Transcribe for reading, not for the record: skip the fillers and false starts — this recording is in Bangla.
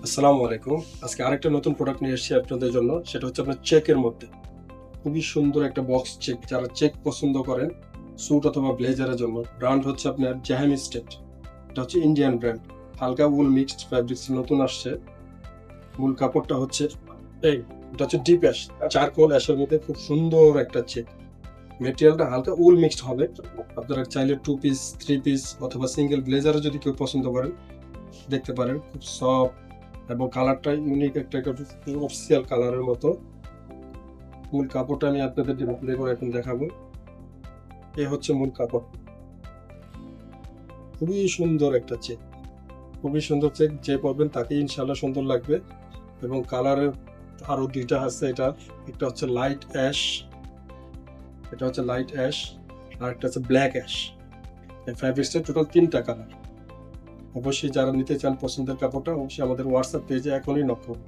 আসসালামু আলাইকুম। আজকে আরেকটা নতুন প্রোডাক্ট নিয়ে এসেছি আপনাদের জন্য। সেটা হচ্ছে আপনার চেকের মধ্যে। খুবই সুন্দর একটা বক্স চেক। যারা চেক পছন্দ করেন স্যুট অথবা ব্লেজারের জন্য। ব্র্যান্ড হচ্ছে আপনার জাহাম স্টেট। এটা হচ্ছে ইন্ডিয়ান ব্র্যান্ড। হালকা উল মিক্সড ফ্যাব্রিক্স নতুন আসছে। মূল কাপড়টা হচ্ছে এই এটা হচ্ছে ডিপ অ্যাশ, চারকোল অ্যাশের মধ্যে খুব সুন্দর একটা চেক। মেটেরিয়ালটা হালকা উল মিক্সড হবে। আপনারা চাইলে 2 পিস, 3 পিস অথবা সিঙ্গেল ব্লেজারও যদি কেউ পছন্দ করেন দেখতে পারেন। খুব সফট এবং কালারটা ইউনিক একটা অফিসিয়াল কালারের মতো। মূল কাপড়টা আমি আপনাদের ডিসপ্লে করে এখন দেখাবো। এ হচ্ছে মূল কাপড়। খুবই সুন্দর একটা চেক, খুবই সুন্দর চেক। যে পরবেন তাকে ইনশাল্লাহ সুন্দর লাগবে। এবং কালারের আরো দুইটা আছে। এটা একটা হচ্ছে লাইট অ্যাশ, এটা হচ্ছে লাইট অ্যাশ, আর একটা হচ্ছে ব্ল্যাক অ্যাশ। এই ফ্যাব্রিক্সটা টোটাল 3টা কালার। অবশ্যই যারা নিতে চান পছন্দের কাপড়টা অবশ্যই আমাদের হোয়াটসঅ্যাপ পেজে এখনই নক করুন।